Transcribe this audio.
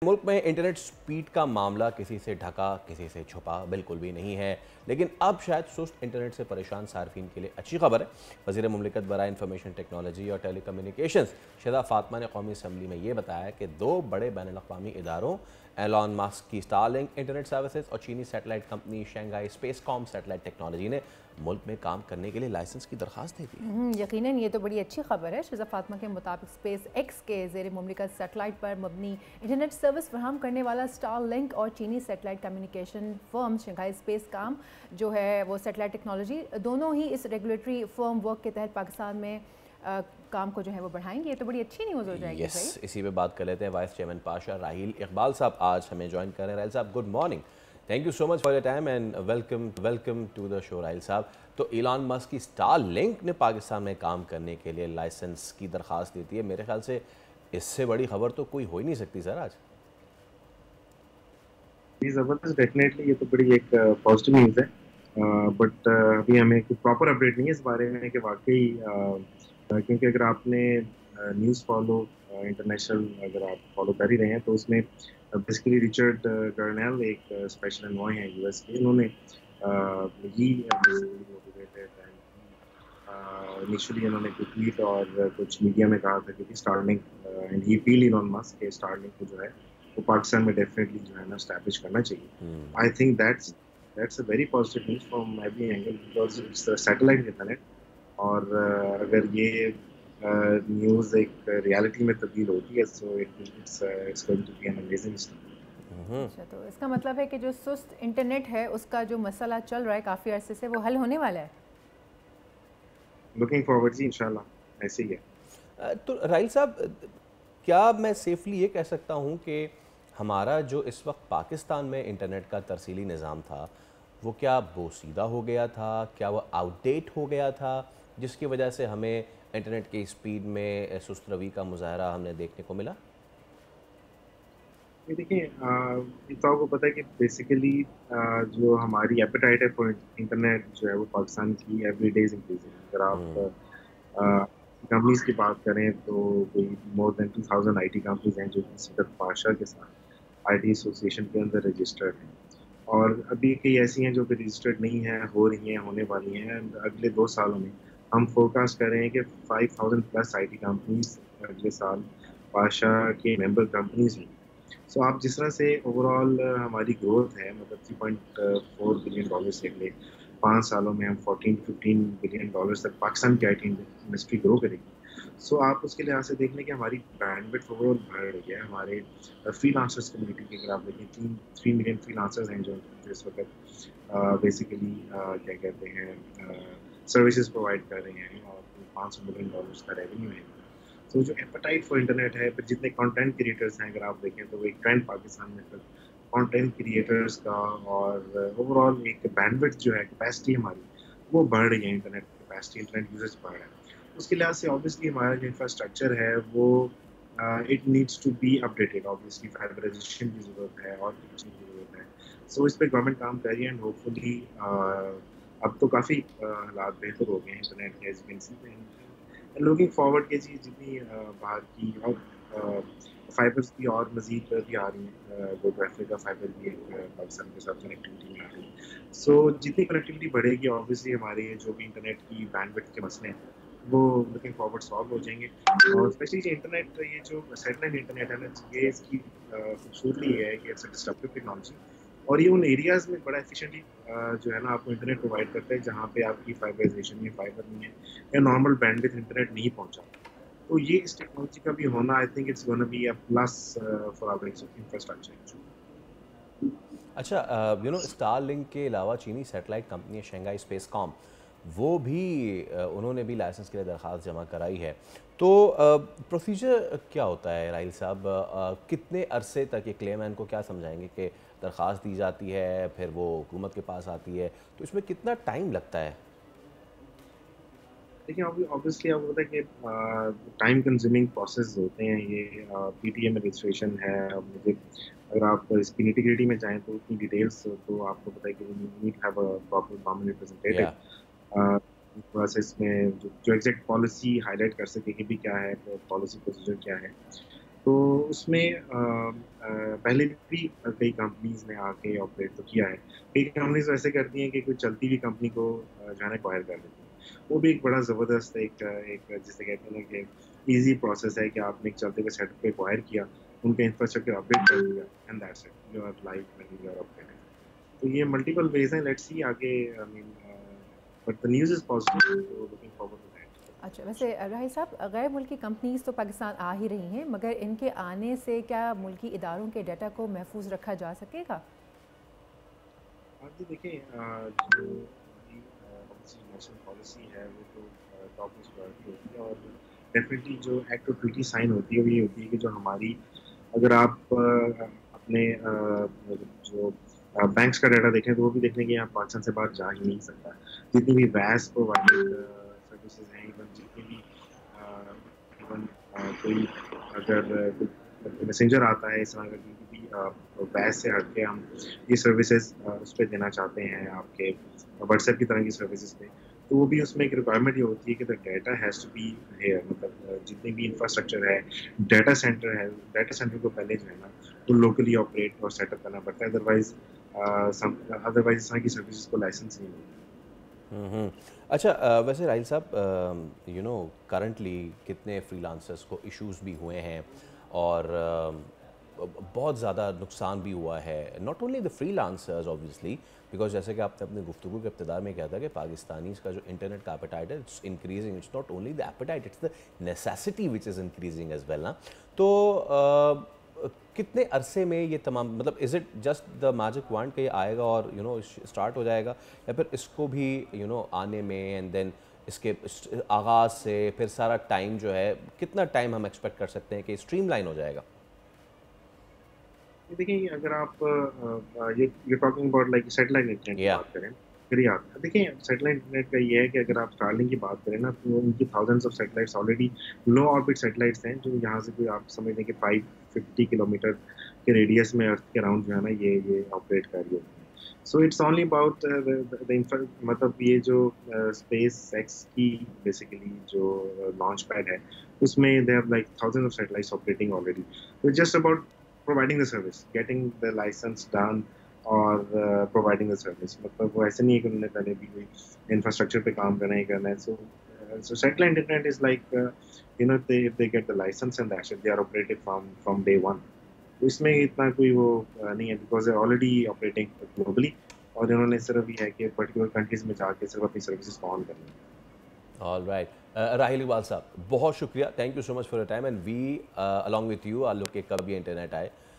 मुल्क में internet speed का मामला किसी से ढका, किसी से छुपा बिल्कुल भी नहीं है। लेकिन अब शायद सुस्त इंटरनेट से परेशान सार्फिन के लिए अच्छी खबर है। वज़ीर मुमलिकत बराए इंफॉर्मेशन टेक्नोलॉजी और टेली कम्युनिकेशंस शहज़ा फातिमा ने कौमी असम्बली में ये बताया कि दो बड़े बैन अवी इदारों एलॉन मस्क की स्टारलिंक इंटरनेट सर्विसेज और चीनी satellite company Shanghai Spacecom satellite technology ने मुल्क में काम करने के लिए लाइसेंस की दरख्वास्त दे दी है। यकीनन ये तो बड़ी अच्छी खबर है। शहज़ा फातिमा के मुताबिक स्पेस एक्स के ज़ेर मुमलिकत सैटेलाइट पर मबनी इंटरनेट सर्विस फराहम करने वाला स्टारलिंक और चीनी satellite communication firm Shanghai space काम जो है वो सैटेलाइट टेक्नोलॉजी दोनों ही इस रेगुलेटरी फर्म वर्क के तहत पाकिस्तान में काम को जो है वो बढ़ाएंगे। ये तो बड़ी अच्छी न्यूज़ हो जाएगी। यस, इसी पे बात कर लेते हैं। वाइस चेयरमैन पाशा राहील इकबाल साहब आज हमें ज्वाइन कर रहे हैं। Raheel sahab, good morning. Thank you so much for your time and welcome to the show. Raheel sahab, तो इलॉन मस्क की स्टारलिंक ने पाकिस्तान में काम करने के लिए लाइसेंस की दरख्वास्त देती है। मेरे ख्याल से इससे बड़ी खबर तो कोई हो ही नहीं सकती सर आज। जी ज़बरदस्त, डेफिनेटली ये तो बड़ी एक पॉजिटिव न्यूज़ है। बट अभी हमें कोई प्रॉपर अपडेट नहीं है इस बारे में कि वाकई क्योंकि अगर आपने न्यूज़ फॉलो इंटरनेशनल अगर आप फॉलो कर ही रहे हैं तो उसमें बेसिकली रिचर्ड कर्नेल एक स्पेशल एनवॉय हैं यूएस के। उन्होंने ही मोटिवेटेड एंड इनिशियली उन्होंने कुछ ट्वीट और कुछ मीडिया में कहा था कि Starlink and he feel Elon Musk के स्टारलिंक को जो है वो पाकिस्तान में डेफिनेटली जो है ना एस्टैब्लिश करना चाहिए। I think that's a very positive news from every angle because it's satellite internet. और अगर ये न्यूज़ एक रियलिटी में तब्दील होती है so it's going to be an amazing story. अच्छा, तो इसका मतलब है कि जो सुस्त इंटरनेट है उसका जो मसला चल रहा है काफ़ी अरसे से वो हल होने वाला है। लुकिंग फॉरवर्ड जी, इंशाल्लाह ऐसे ही है। तो राहील साहब, क्या मैं सेफली ये कह सकता हूँ कि हमारा जो इस वक्त पाकिस्तान में इंटरनेट का तरसीली निज़ाम था वो क्या बोसीदा हो गया था, क्या वो आउटडेट हो गया था, जिसकी वजह से हमें इंटरनेट की स्पीड में सुस्त रवी का मुजाहरा हमने देखने को मिला? ये देखिए, ये तो आपको पता है कि बेसिकली जो हमारी एपेटाइट है फॉर इंटरनेट जो है वो पाकिस्तान की एवरी डे इज इंक्रीजिंग। अगर आप कंपनीज की बात करें तो कोई मोर देन 2000 आईटी कंपनीज हैं जो कि सिर्फ पाशा के साथ आईटी एसोसिएशन के अंदर रजिस्टर्ड हैं। और अभी कई ऐसी हैं जो कि रजिस्टर्ड नहीं हैं, हो रही हैं, होने वाली हैं। अगले 2 सालों में हम फोरकास्ट कर रहे हैं कि 5000 प्लस आईटी कंपनीज अगले साल पाशा के मेंबर कंपनीज हैं। सो आप जिस तरह से ओवरऑल हमारी ग्रोथ है मतलब 3.4 बिलियन डॉलर से अगले 5 सालों में हम 14-15 बिलियन डॉलर तक पाकिस्तान की आईटी इंडस्ट्री ग्रो करेगी। सो आप उसके लिहाज से देख लें कि हमारी बैंडविड्थ ओवरऑल बढ़ रही है। हमारे फ्रीलांसर्स कम्युनिटी की अगर आप देखें 3 मिलियन फ्रीलांसर्स हैं जो इस वक्त बेसिकली क्या कहते हैं सर्विसेज प्रोवाइड कर रहे हैं और 500 मिलियन डॉलर्स का रेवेन्यू है। तो जो एपेटाइट फॉर इंटरनेट है, फिर जितने कंटेंट क्रिएटर्स हैं अगर आप देखें तो वो एक ट्रेंड पाकिस्तान में फिर कंटेंट क्रिएटर्स का और ओवरऑल एक बैंडविड्थ जो है कैपेसिटी हमारी वो बढ़ रही है। इंटरनेट कैपेसिटी इंटरनेट यूजर्स बढ़ रहे हैं। उसके लिहाज से ऑब्वियसली हमारा जो इंफ्रास्ट्रक्चर है वो it needs to be updated. Obviously fibreisation की ज़रूरत है और कुछ की ज़रूरत है। सो इस पर गवर्नमेंट काम कर रही है एंड होपफुली अब तो काफ़ी हालात बेहतर हो गए हैं इंटरनेट के as you can see. Looking forward के जी जितनी बाहर की और फाइबर्स की और मज़ीद भी आ रही हैं। वेस्ट अफ्रीका फाइबर भी एक पाकिस्तान के साथ कनेक्टिविटी में आ रही है। सो जितनी कनेक्टिविटी बढ़ेगी ऑब्वियसली हमारे जो भी इंटरनेट की बैंडविड्थ के मसले हैं वो लुकिंग फॉरवर्ड सॉल्व हो जाएंगे। और स्पेशली जो इंटरनेट ये जो सैटेलाइट इंटरनेट है ना, ये इसकी खूबसूरती ये है कि इट्स डिस्ट्रप्टिव टेक्नोलॉजी और ये उन एरियाज़ में बड़ा एफिशिएंटली जो है ना आपको इंटरनेट प्रोवाइड करता है जहाँ पे आपकी फाइबराइजेशन या फाइबर नहीं है या नॉर्मल बैंडविड्थ इंटरनेट नहीं पहुँचा। तो ये इस टेक्नोलॉजी का भी होना I think it's gonna be a plus for our infrastructure. अच्छा, स्टारलिंक के अलावा चीनी सैटेलाइट कंपनी शंघाई स्पेसकॉम वो भी उन्होंने भी लाइसेंस के लिए दरख्वास्त जमा कराई है। तो प्रोसीजर क्या होता है राहील साहब? कितने अरसे तक ये क्लेम है, इनको क्या समझाएंगे कि दरख्वास्त दी जाती है फिर वो हुकूमत के पास आती है, तो इसमें कितना टाइम लगता है? देखिए ऑब्वियसली आपको पता है कि टाइम कंज्यूमिंग प्रोसेस होते हैं ये। पीटीए में रजिस्ट्रेशन है। अब मुझे अगर आप इसकी निटी-ग्रिटी में जाएँ तो उतनी डिटेल्स तो आपको पता है कि we need have a proper government representative या बस इसमें जो एग्जैक्ट पॉलिसी हाईलाइट कर सके कि भी क्या है, पॉलिसी प्रोसीजर क्या है। تو اس میں پہلے بھی کئی کمپنیز نے آ کے آپریٹ تو کیا ہے. کئی کمپنیز ایسے کرتی ہیں کہ کوئی چلتی ہوئی کمپنی کو جو ہے نا ایکوائر کر لیتی ہیں. وہ بھی ایک بڑا زبردست ایک جسے کہتے ہیں نا کہ ایزی پروسیس ہے کہ آپ نے ایک چلتے ہوئے سیٹ اپ کو ایکوائر کیا, ان کا انفراسٹرکچر اپڈیٹ کر دیا, and that's it, you are life and you are updated. تو یہ ملٹیپل ویز ہیں. لیٹس سی آگے, I mean but the news is positive, تو لوکنگ فارورڈ ٹو دیٹ. اچھا, ویسے راہیل صاحب, غیر ملکی کمپنیز تو پاکستان آ ہی رہی ہیں, مگر ان کے آنے سے کیا ملکی اداروں کے ڈیٹا کو محفوظ رکھا جا سکے گا؟ آپ دیکھیں جو ہماری نیشنل پالیسی ہے وہ تو ٹاپ موسٹ پرائرٹی ہوتی ہے, اور ڈیفینیٹلی جو ایکٹ اور ٹریٹی سائن ہوتی ہے وہ یہ ہوتی ہے کہ جو ہماری, اگر آپ اپنے جو بینکس کا ڈیٹا دیکھیں تو وہ بھی دیکھیں کہ یہاں پاکستان سے باہر جا ہی نہیں سکتا. جتنی بھی ویس پرووائڈیڈ سروسز ہیں, ایون جتنی بھی ایون کوئی اگر میسنجر آتا ہے اس طرح کا کسی بھی ویس سے ہٹ کے ہم یہ سروسز اس پہ دینا چاہتے ہیں آپ کے واٹس ایپ کی طرح کی سروسز پہ, تو وہ بھی اس میں ایک ریکوائرمنٹ یہ ہوتی ہے کہ the data has to be here. مطلب جتنے بھی انفراسٹرکچر ہے, ڈیٹا سینٹر ہے, ڈیٹا سینٹر کو پہلے جو ہے نا تو لوکلی آپریٹ اور سیٹ اپ کرنا پڑتا ہے, ادروائز اس طرح کی سروسز کو لائسنس نہیں ملتا. اچھا, ویسے راہیل صاحب, یو نو کرنٹلی کتنے فری لانسرس کو ایشوز بھی ہوئے ہیں اور بہت زیادہ نقصان بھی ہوا ہے, not only the free lancers obviously, because جیسے کہ آپ نے اپنے گفتگو کے ابتدا میں کہا تھا کہ پاکستانیز کا جو انٹرنیٹ کا ایپیٹائٹ ہے it's increasing, it's not only the appetite, it's the necessity which is increasing as well نا. تو کتنے عرصے میں یہ تمام, مطلب is it just the magic wand کہ یہ آئے گا اور یو نو اسٹارٹ ہو جائے گا, یا پھر اس کو بھی یو نو آنے میں اینڈ دین اس کے آغاز سے پھر سارا ٹائم جو ہے, کتنا ٹائم ہم ایکسپیکٹ کر سکتے ہیں کہ اسٹریم لائن ہو جائے گا؟ دیکھیں اگر آپ یہ talking about like satellite internet کی بات کریں, پھر آپ دیکھیں سیٹلائٹ انٹرنیٹ کا یہ ہے کہ اگر آپ اسٹارلنگ کی بات کریں نا تو ان کی thousands of satellites already low orbit satellites ہیں جو یہاں سے کوئی آپ سمجھ لیں کہ 550 کلو میٹر کے ریڈیس میں ارتھ کے اراؤنڈ جو ہے نا یہ آپریٹ کر رہی ہوتی ہیں. سو اٹس اونلی اباؤٹ مطلب یہ جو اسپیس ایکس کی بیسیکلی جو لانچ پیڈ ہے اس میں they have like thousand of satellites operating already. تو just about providing the service, getting the license done اور providing the service. مطلب وہ ایسے نہیں ہے کہ انہوں نے پہلے بھی کوئی انفراسٹرکچر پہ کام کرنا ہی کرنا ہے. So satellite internet is like you know if they get the license and that's it, they are operated from day one. تو اس میں اتنا کوئی وہ نہیں ہے because they're already operating globally, اور انہوں نے صرف یہ ہے کہ پرٹیکولر کنٹریز میں جا کے صرف اپنی سروسز کو آن کرنا ہے. All right. راہیل اقبال صاحب, بہت شکریہ, thank you so much for your time, and we along with you آ لوگ کہ کب یہ انٹرنیٹ آئے